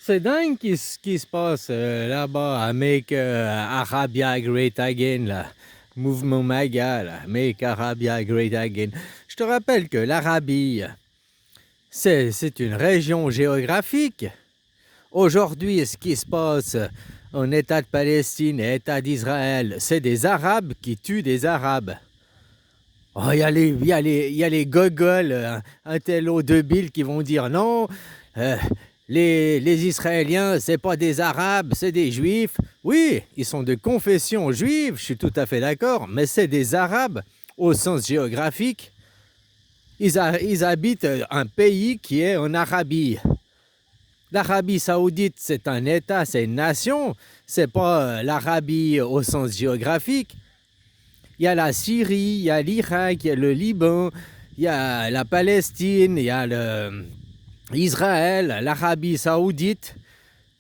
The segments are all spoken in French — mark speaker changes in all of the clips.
Speaker 1: C'est dingue ce qui se passe là-bas à Make Arabia Great Again, là. Mouvement MAGA, là. Make Arabia Great Again. Je te rappelle que l'Arabie, c'est une région géographique. Aujourd'hui, ce qui se passe en État de Palestine et État d'Israël, c'est des Arabes qui tuent des Arabes. Oh, y a les gogoles, intello débiles qui vont dire non, euh, les Israéliens, c'est pas des Arabes, c'est des Juifs. Oui, ils sont de confession juive, je suis tout à fait d'accord, mais c'est des Arabes au sens géographique. Ils habitent un pays qui est en Arabie. L'Arabie saoudite, c'est un État, c'est une nation, c'est pas l'Arabie au sens géographique. Il y a la Syrie, il y a l'Irak, il y a le Liban, il y a la Palestine, il y a Israël, l'Arabie saoudite,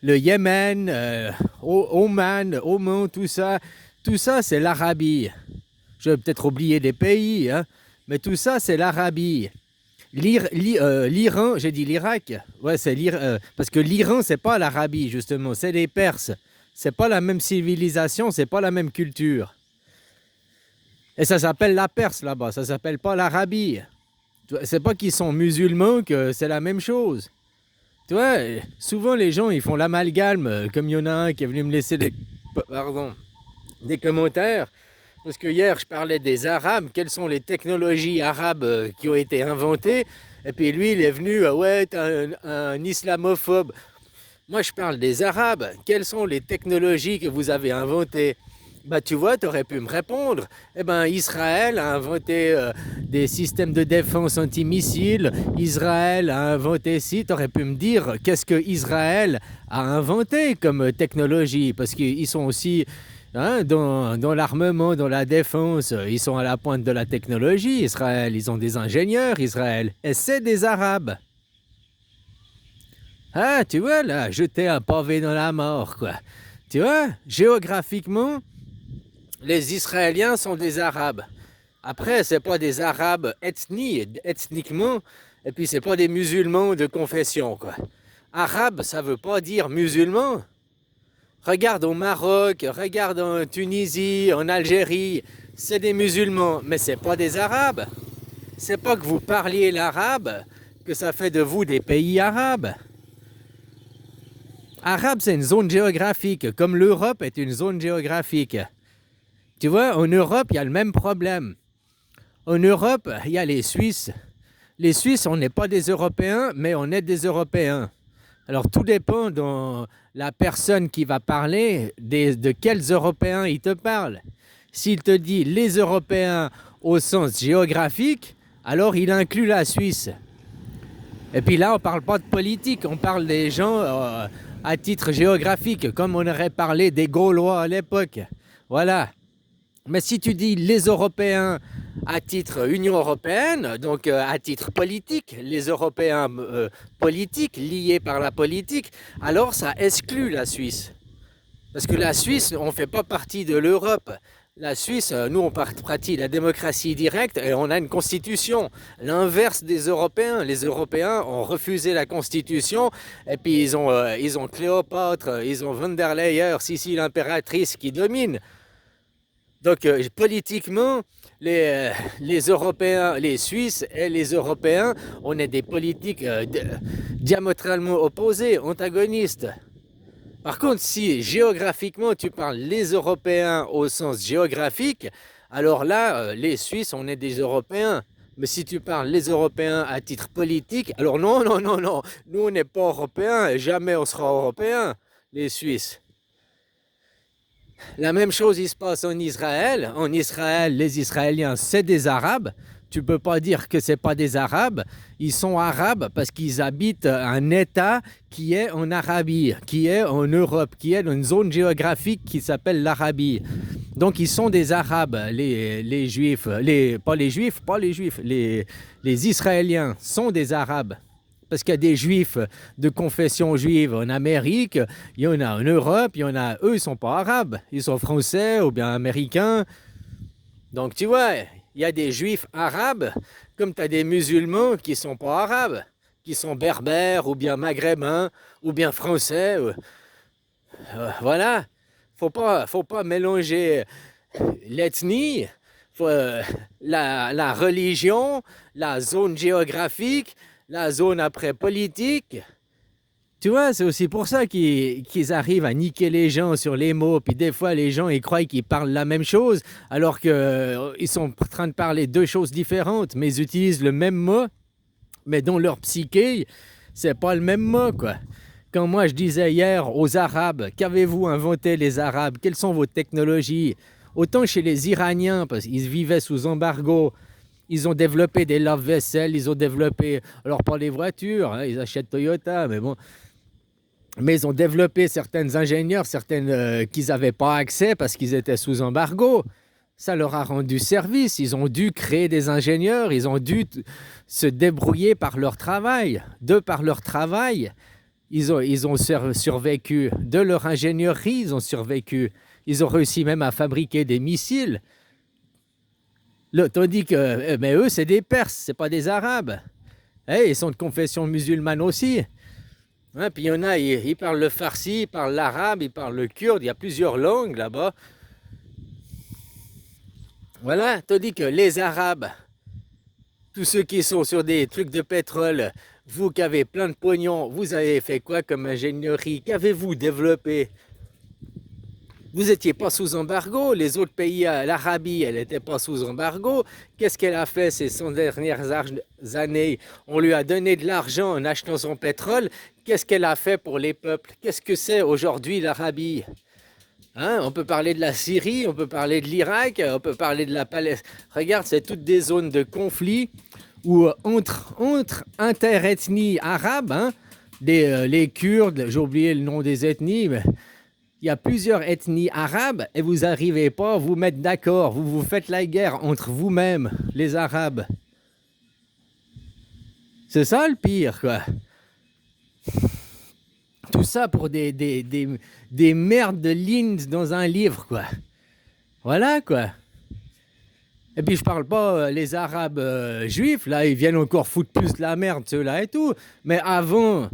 Speaker 1: le Yémen, Oman, tout ça c'est l'Arabie. Je vais peut-être oublier des pays, hein, mais tout ça c'est l'Arabie. L'Iran, j'ai dit l'Irak, ouais c'est l'Iran, parce que l'Iran c'est pas l'Arabie justement, c'est les Perses. C'est pas la même civilisation, c'est pas la même culture. Et ça s'appelle la Perse là-bas, ça s'appelle pas l'Arabie. C'est pas qu'ils sont musulmans que c'est la même chose. Tu vois, souvent les gens ils font l'amalgame, comme il y en a un qui est venu me laisser des commentaires. Parce que hier je parlais des Arabes, quelles sont les technologies arabes qui ont été inventées. Et puis lui il est venu, ouais, t'es un islamophobe. Moi je parle des Arabes, quelles sont les technologies que vous avez inventées? Bah tu vois, tu aurais pu me répondre. Eh ben Israël a inventé des systèmes de défense antimissiles. Israël a inventé ci. Tu aurais pu me dire qu'est-ce que Israël a inventé comme technologie. Parce qu'ils sont aussi hein, dans l'armement, dans la défense. Ils sont à la pointe de la technologie, Israël. Ils ont des ingénieurs, Israël. Et c'est des Arabes. Ah, tu vois, là, jeter un pavé dans la mort, quoi. Tu vois, géographiquement, les Israéliens sont des Arabes. Après, c'est pas des Arabes ethniquement, et puis c'est pas des musulmans de confession, quoi. Arabe, ça veut pas dire musulman. Regarde au Maroc, regarde en Tunisie, en Algérie, c'est des musulmans, mais c'est pas des Arabes. C'est pas que vous parliez l'arabe que ça fait de vous des pays arabes. Arabe, c'est une zone géographique, comme l'Europe est une zone géographique. Tu vois, en Europe, il y a le même problème. En Europe, il y a les Suisses. Les Suisses, on n'est pas des Européens, mais on est des Européens. Alors, tout dépend de la personne qui va parler, de quels Européens il te parle. S'il te dit les Européens au sens géographique, alors il inclut la Suisse. Et puis là, on ne parle pas de politique, on parle des gens à titre géographique, comme on aurait parlé des Gaulois à l'époque. Voilà. Mais si tu dis les Européens à titre Union européenne, donc à titre politique, les Européens politiques, liés par la politique, alors ça exclut la Suisse. Parce que la Suisse, on ne fait pas partie de l'Europe. La Suisse, nous, on pratique la démocratie directe et on a une constitution. L'inverse des Européens. Les Européens ont refusé la constitution et puis ils ont Cléopâtre, ils ont von der Leyen, Sissi l'impératrice qui domine. Donc politiquement, les Européens, les Suisses et les Européens, on est des politiques diamétralement opposées, antagonistes. Par contre, si géographiquement tu parles les Européens au sens géographique, alors là, les Suisses, on est des Européens. Mais si tu parles les Européens à titre politique, alors non, nous on n'est pas Européens, et jamais on sera Européens, les Suisses. La même chose, il se passe en Israël. En Israël, les Israéliens, c'est des Arabes. Tu ne peux pas dire que ce n'est pas des Arabes. Ils sont Arabes parce qu'ils habitent un État qui est en Arabie, qui est en Europe, qui est dans une zone géographique qui s'appelle l'Arabie. Donc, ils sont des Arabes, les Juifs. Pas les Juifs. Les Israéliens sont des Arabes. Parce qu'il y a des juifs de confession juive en Amérique, il y en a en Europe, il y en a, eux, ils ne sont pas arabes, ils sont français ou bien américains. Donc tu vois, il y a des juifs arabes, comme tu as des musulmans qui ne sont pas arabes, qui sont berbères, ou bien maghrébins, ou bien français. Voilà. Faut pas mélanger l'ethnie, la religion, la zone géographique, la zone après politique. Tu vois, c'est aussi pour ça qu'ils arrivent à niquer les gens sur les mots. Puis des fois, les gens, ils croient qu'ils parlent la même chose, alors qu'ils sont en train de parler deux choses différentes, mais ils utilisent le même mot, mais dans leur psyché, c'est pas le même mot, quoi. Quand moi, je disais hier aux Arabes, qu'avez-vous inventé les Arabes? Quelles sont vos technologies? Autant chez les Iraniens, parce qu'ils vivaient sous embargo, ils ont développé des lave-vaisselle, ils ont développé, alors pas les voitures, hein, ils achètent Toyota, mais bon, mais ils ont développé certaines ingénieurs, certaines qu'ils n'avaient pas accès parce qu'ils étaient sous embargo. Ça leur a rendu service. Ils ont dû créer des ingénieurs, ils ont dû se débrouiller par leur travail. De par leur travail, ils ont survécu. De leur ingénierie, ils ont survécu. Ils ont réussi même à fabriquer des missiles. Tandis que, mais eux, c'est des Perses, c'est pas des Arabes. Ils sont de confession musulmane aussi. Hein, puis il y en a, ils parlent le farsi, ils parlent l'arabe, ils parlent le kurde, il y a plusieurs langues là-bas. Voilà, tandis que les Arabes, tous ceux qui sont sur des trucs de pétrole, vous qui avez plein de pognon, vous avez fait quoi comme ingénierie? Qu'avez-vous développé? Vous n'étiez pas sous embargo, les autres pays, l'Arabie, elle n'était pas sous embargo. Qu'est-ce qu'elle a fait ces 100 dernières années? On lui a donné de l'argent en achetant son pétrole. Qu'est-ce qu'elle a fait pour les peuples? Qu'est-ce que c'est aujourd'hui l'Arabie? Hein, on peut parler de la Syrie, on peut parler de l'Irak, on peut parler de la Palestine. Regarde, c'est toutes des zones de conflit où entre interethnies arabes, hein, les Kurdes, j'ai oublié le nom des ethnies, mais il y a plusieurs ethnies arabes et vous n'arrivez pas à vous mettre d'accord. Vous vous faites la guerre entre vous-mêmes, les Arabes. C'est ça le pire, quoi. Tout ça pour des merdes de lignes dans un livre, quoi. Voilà, quoi. Et puis je parle pas les Arabes juifs, là, ils viennent encore foutre plus de la merde, ceux-là et tout. Mais avant,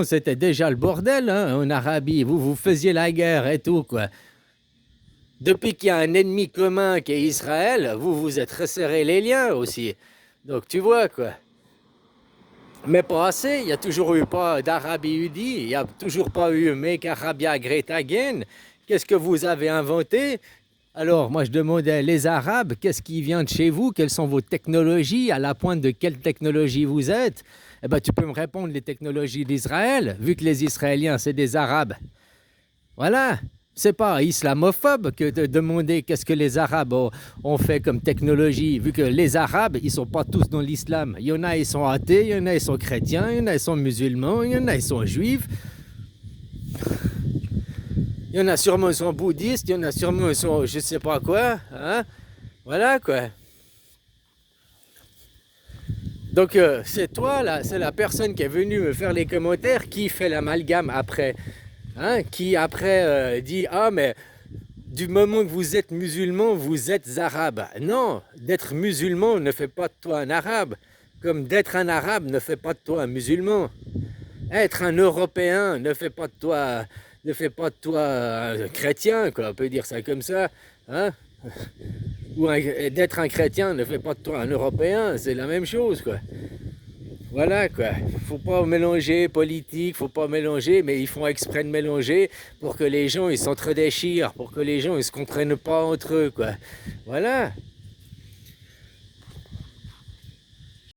Speaker 1: c'était déjà le bordel, hein, en Arabie. Vous faisiez la guerre et tout, quoi. Depuis qu'il y a un ennemi commun qui est Israël, vous vous êtes resserré les liens aussi. Donc tu vois, quoi. Mais pas assez, il n'y a toujours eu pas d'Arabie unie, il n'y a toujours pas eu Make Arabia Great Again. Qu'est-ce que vous avez inventé? Alors, moi je demandais, les Arabes, qu'est-ce qui vient de chez vous? Quelles sont vos technologies? À la pointe de quelle technologie vous êtes? Eh bien, tu peux me répondre les technologies d'Israël, vu que les Israéliens, c'est des Arabes. Voilà. C'est pas islamophobe que de demander qu'est-ce que les Arabes ont fait comme technologie, vu que les Arabes, ils sont pas tous dans l'islam. Il y en a, ils sont athées, il y en a, ils sont chrétiens, il y en a, ils sont musulmans, il y en a, ils sont juifs. Il y en a sûrement, ils sont bouddhistes, il y en a sûrement, ils sont je sais pas quoi. Hein? Voilà, quoi. Donc, c'est toi, là, c'est la personne qui est venue me faire les commentaires qui fait l'amalgame après. Hein, qui après dit « Ah, mais du moment que vous êtes musulman, vous êtes arabe. » Non, d'être musulman ne fait pas de toi un arabe, comme d'être un arabe ne fait pas de toi un musulman. Être un Européen ne fait pas de toi, un chrétien, quoi, on peut dire ça comme ça. Hein? Ou d'être un chrétien ne fait pas de toi un Européen, c'est la même chose, quoi. Voilà, quoi. Faut pas mélanger politique, faut pas mélanger, mais ils font exprès de mélanger pour que les gens ils s'entre-déchirent, pour que les gens ils se comprennent pas entre eux, quoi. Voilà.